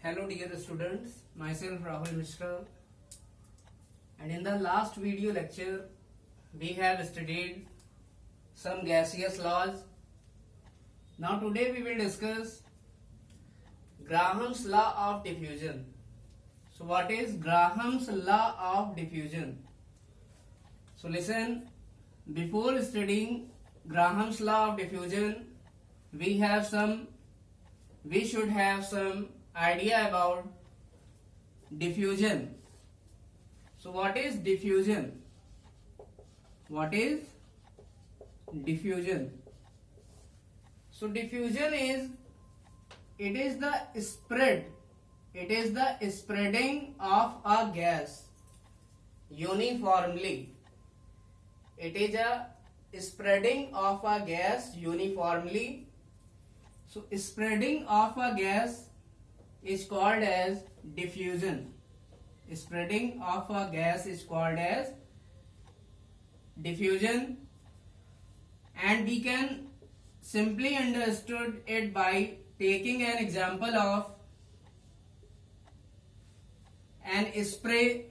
Hello dear students, myself Rahul Mishra, and in the last video lecture we have studied some gaseous laws. Now today we will discuss Graham's law of diffusion. So what is Graham's law of diffusion? So listen, before studying Graham's law of diffusion, we should have some idea about diffusion. So what is diffusion? What is diffusion? So diffusion is the spreading of a gas uniformly. It is a spreading of a gas uniformly. So spreading of a gas is called as diffusion. Spreading of a gas is called as diffusion, and we can simply understood it by taking an example of an spray.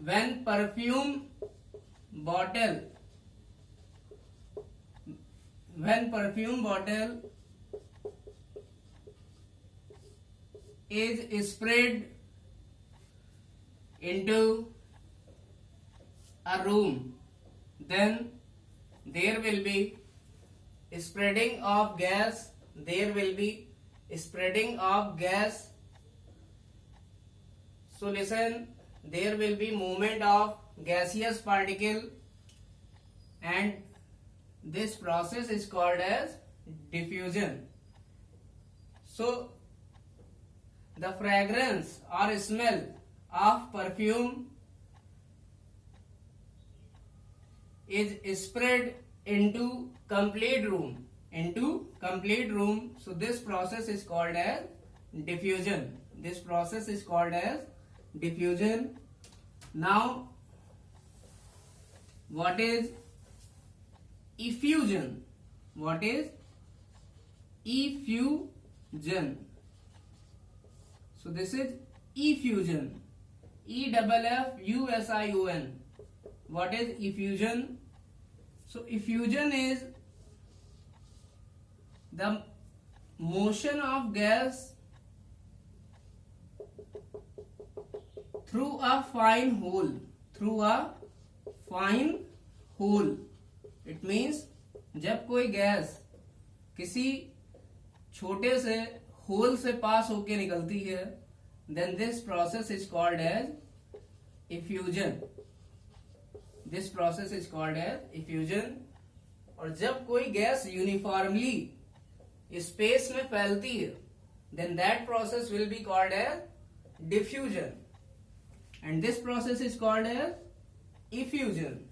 When perfume bottle is sprayed into a room, then there will be spreading of gas. So listen, there will be movement of gaseous particle, and this process is called as diffusion. So the fragrance or smell of perfume is spread into complete room. So this process is called as diffusion. Now what is effusion? So this is effusion. EFFUSION. What is effusion? So effusion is the motion of gas through a fine hole. It means जब कोई gas किसी छोटे से whole से पास होके निकलती है, then this process is called as effusion. और जब कोई गैस यूनिफॉर्मली स्पेस में फैलती है, then that process will be called as diffusion, and this process is called as effusion.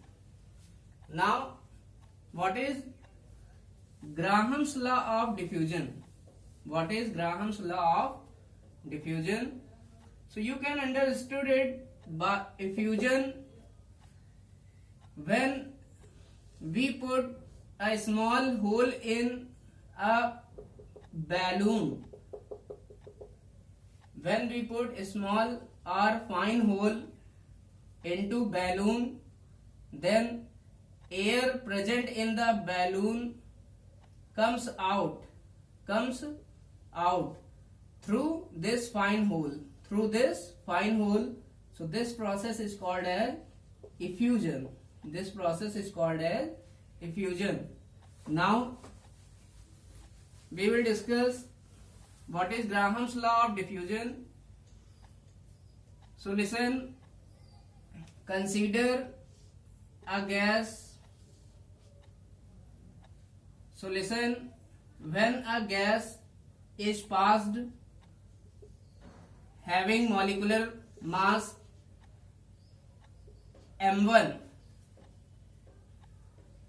Now what is Graham's law of diffusion? So you can understood it by effusion when we put a small hole in a balloon. When we put a small or fine hole into balloon, then air present in the balloon comes out through this fine hole. So this process is called as effusion. Now we will discuss what is Graham's law of diffusion. So listen, consider a gas. So listen, when a gas is passed having molecular mass m1,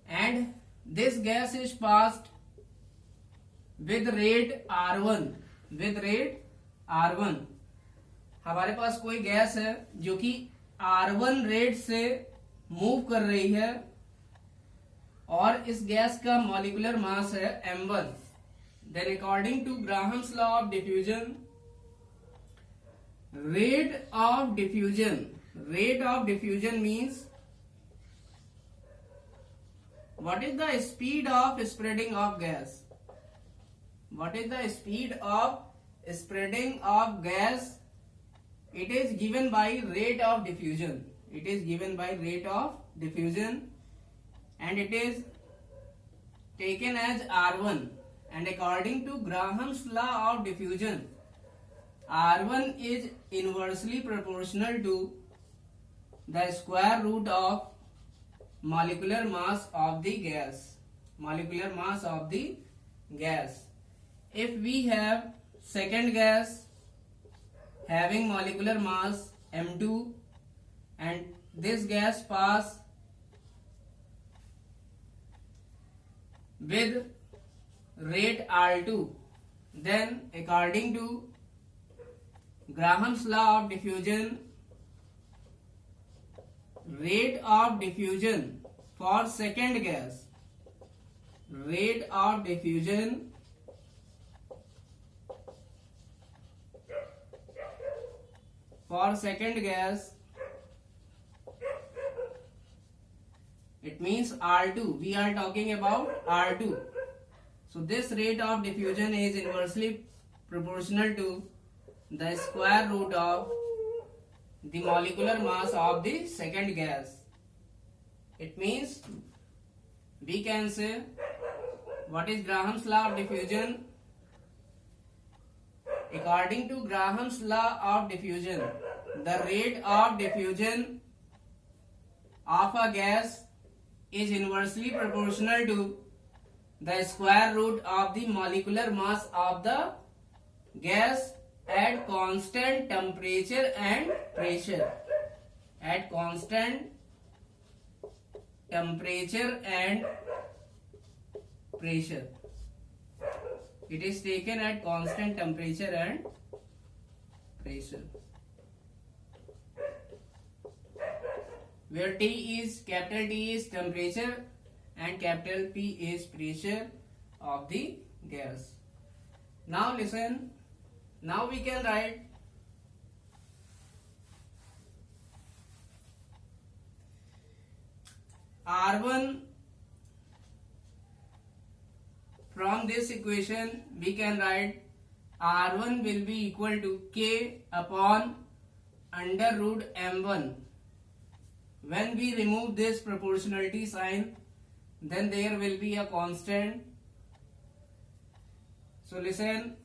and this gas is passed with rate r1. हमारे पास कोई gas है जो कि r1 rate से move कर रही है, और इस गैस का मॉलिक्यूलर मास है m1, Then according to Graham's law of diffusion, rate of diffusion means what is the speed of spreading of gas? What is the speed of spreading of gas? It is given by rate of diffusion. It is given by rate of diffusion, and it is taken as R1. And according to Graham's law of diffusion, R1 is inversely proportional to the square root of molecular mass of the gas. Molecular mass of the gas. If we have second gas having molecular mass M2 and this gas pass with rate R2, then according to Graham's law of diffusion, rate of diffusion for second gas, rate of diffusion for second gas, it means R2. We are talking about R2. So this rate of diffusion is inversely proportional to the square root of the molecular mass of the second gas. It means we can say, what is Graham's law of diffusion? According to Graham's law of diffusion, the rate of diffusion of a gas is inversely proportional to the square root of the molecular mass of the gas at constant temperature and pressure. At constant temperature and pressure. It is taken at constant temperature and pressure. Where capital T is temperature and capital P is pressure of the gas. Now listen. Now we can write R1. From this equation we can write R1 will be equal to K upon under root M1. When we remove this proportionality sign, then there will be a constant. So listen,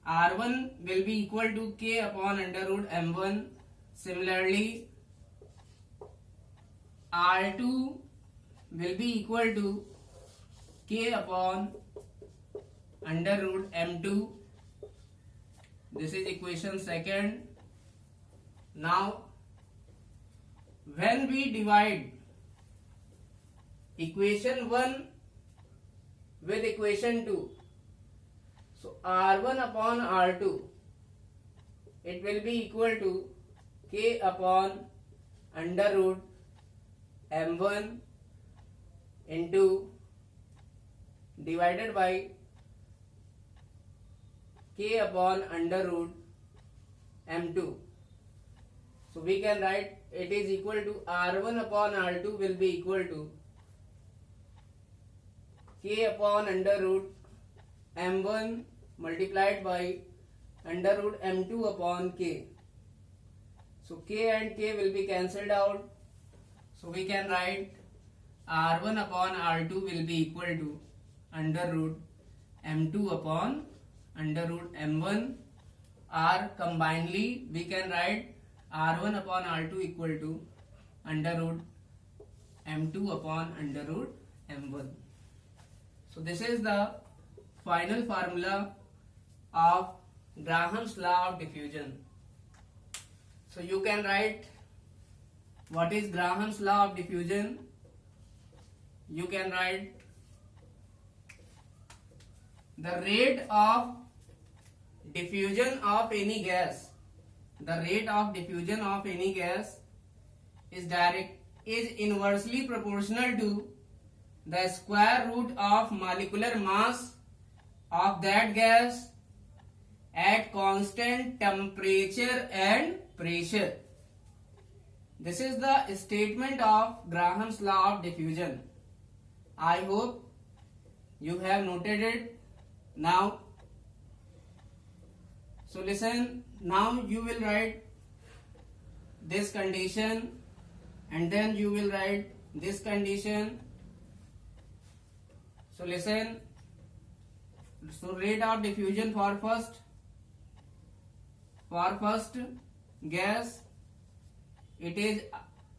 R1 will be equal to K upon under root M1. Similarly, R2 will be equal to K upon under root M2. This is equation second. Now, when we divide equation 1 with equation 2, so R1 upon R2, it will be equal to K upon under root M1 into divided by K upon under root M2. So we can write it is equal to R1 upon R2 will be equal to K upon under root M1 multiplied by under root M2 upon K. So K and K will be cancelled out. So we can write R1 upon R2 will be equal to under root M2 upon under root M1, or combinedly we can write R1 upon R2 equal to under root M2 upon under root M1. So this is the final formula of Graham's law of diffusion. So you can write what is Graham's law of diffusion. You can write the rate of diffusion of any gas. The rate of diffusion of any gas is inversely proportional to the square root of molecular mass of that gas at constant temperature and pressure. This is the statement of Graham's law of diffusion. I hope you have noted it now. So listen, now you will write this condition and then you will write this condition. So listen, so rate of diffusion for first gas, it is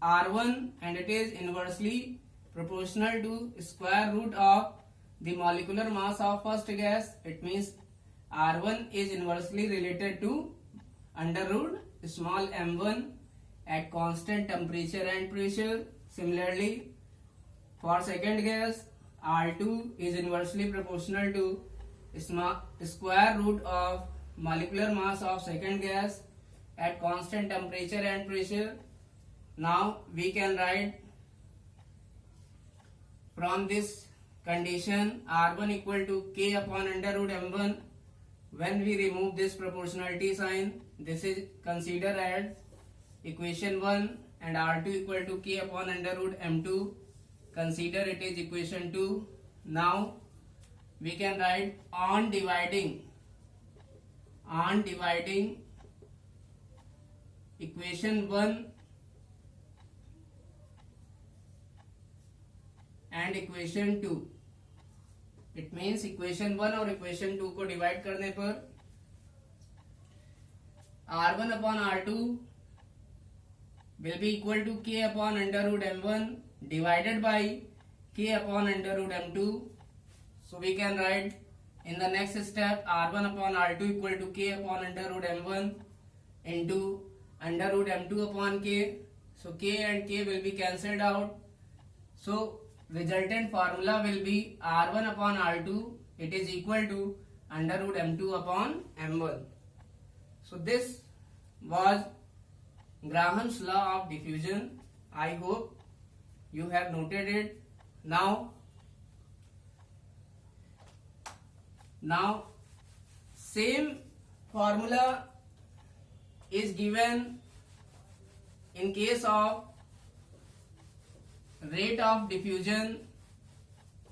R1 and it is inversely proportional to square root of the molecular mass of first gas. It means R1 is inversely related to under root small m1 at constant temperature and pressure. Similarly, for second gas, R2 is inversely proportional to square root of molecular mass of second gas at constant temperature and pressure. Now we can write from this condition R1 equal to K upon under root m1. When we remove this proportionality sign, this is considered as equation 1, and R2 equal to K upon under root m2. Consider it is equation 2. Now we can write on dividing equation 1 and equation 2. It means equation 1 और equation 2 को divide करने पर R1 upon R2 will be equal to K upon under root m1 divided by K upon under root m2. So we can write in the next step R1 upon R2 equal to K upon under root m1 into under root m2 upon K. So K and K will be cancelled out. So resultant formula will be R1 upon R2, it is equal to under root m2 upon m1. So this was Graham's law of diffusion. I hope you have noted it. Now same formula is given in case of rate of diffusion,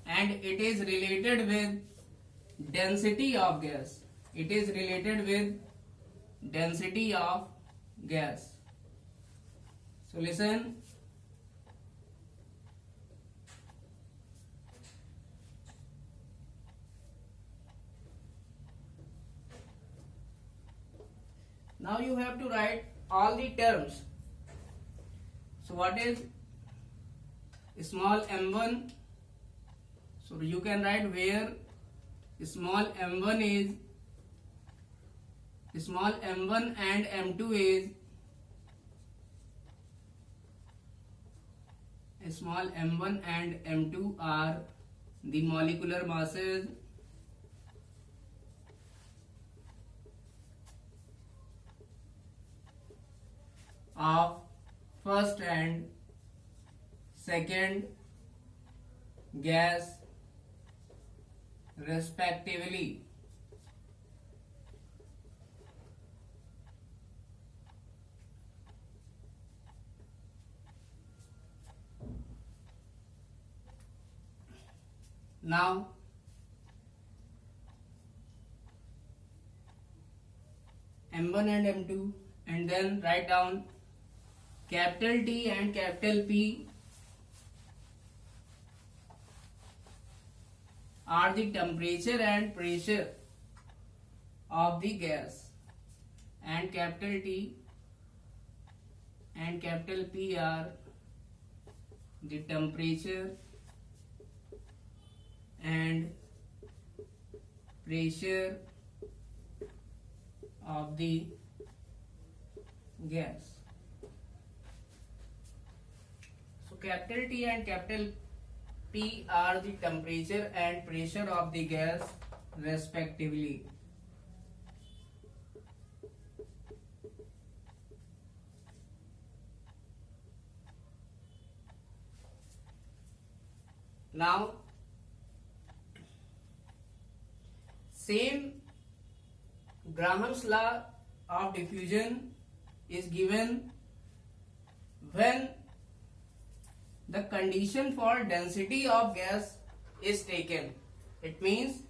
and it is related with density of gas. It is related with density of gas. So listen, now you have to write all the terms. So what is small m1? So you can write where small m1 and m2 is small m1 and m2 are the molecular masses of first and second gas respectively. Now m1 and m2, and then write down capital T and capital P are the temperature and pressure of the gas, and capital T and capital P are the temperature and pressure of the gas. So capital T and capital P are the temperature and pressure of the gas respectively. Now Same Graham's law of diffusion is given when the condition for density of gas is taken. It means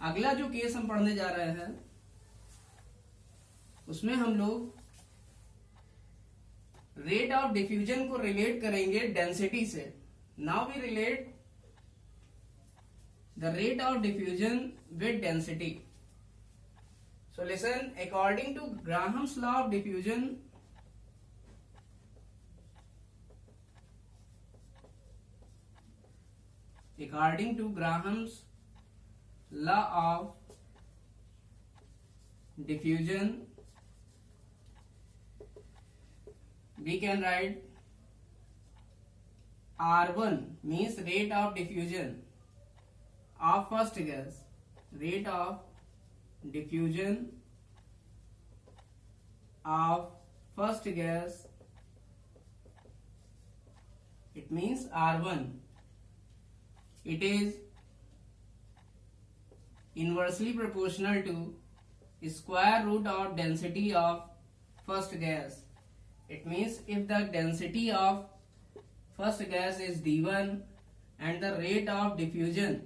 अगला जो case हम पढ़ने जा रहे हैं उसमें हम लोग रेट ऑफ डिफ्यूजन को रिलेट करेंगे डेंसिटी से. Now we relate the rate of diffusion with density. So listen, according to Graham's law of diffusion, according to Graham's law of diffusion, we can write R1 means rate of diffusion of first gas, rate of diffusion of first gas, it means R1. It is inversely proportional to square root of density of first gas. It means if the density of first gas is d1 and the rate of diffusion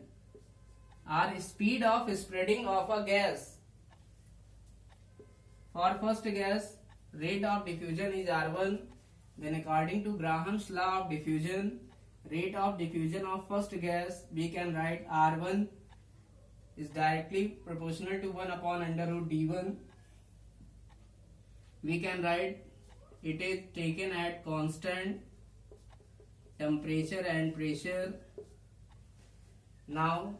or speed of spreading of a gas for first gas, rate of diffusion is R1, then according to Graham's law of diffusion, rate of diffusion of first gas, we can write R1 is directly proportional to 1 upon under root d1. We can write it is taken at constant temperature and pressure. Now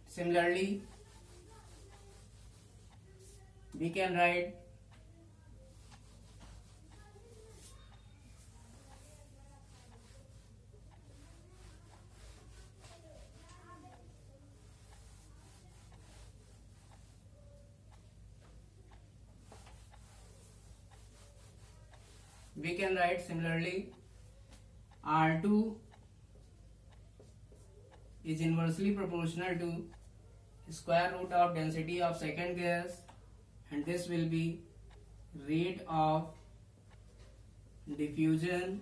similarly we can write similarly R2 is inversely proportional to square root of density of second gas, and this will be rate of diffusion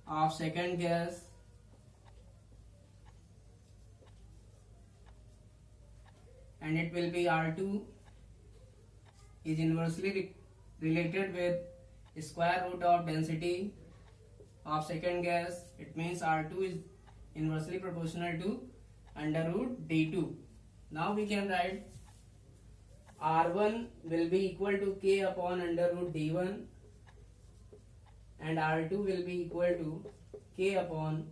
of second gas and it will be R2 is inversely related with square root of density of second gas. It means R2 is inversely proportional to under root d2. Now we can write R1 will be equal to k upon under root d1 and R2 will be equal to k upon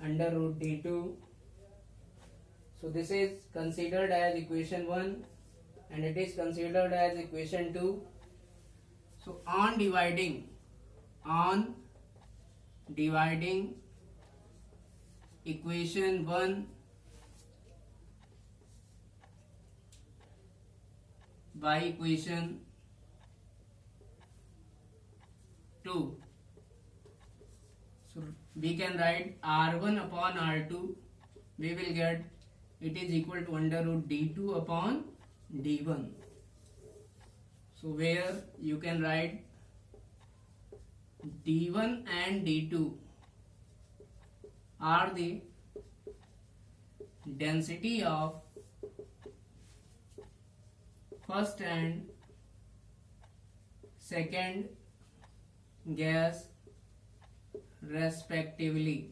under root d2. So this is considered as equation 1 and it is considered as equation 2. So on dividing equation 1 by equation 2, so we can write R1 upon R2, we will get it is equal to under root d2 upon d1. So where you can write d1 and d2 are the density of first and second gas respectively.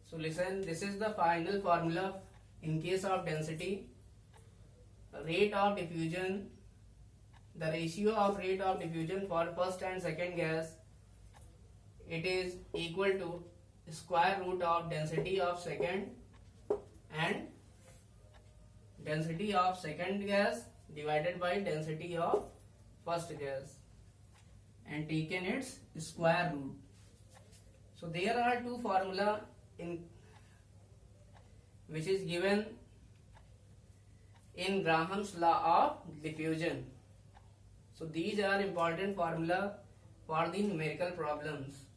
So listen, this is the final formula in case of density. Rate of diffusion, the ratio of rate of diffusion for first and second gas, it is equal to square root of density of second and density of second gas divided by density of first gas and taken its square root. So there are two formula in which is given in Graham's law of diffusion. So these are important formula for the numerical problems.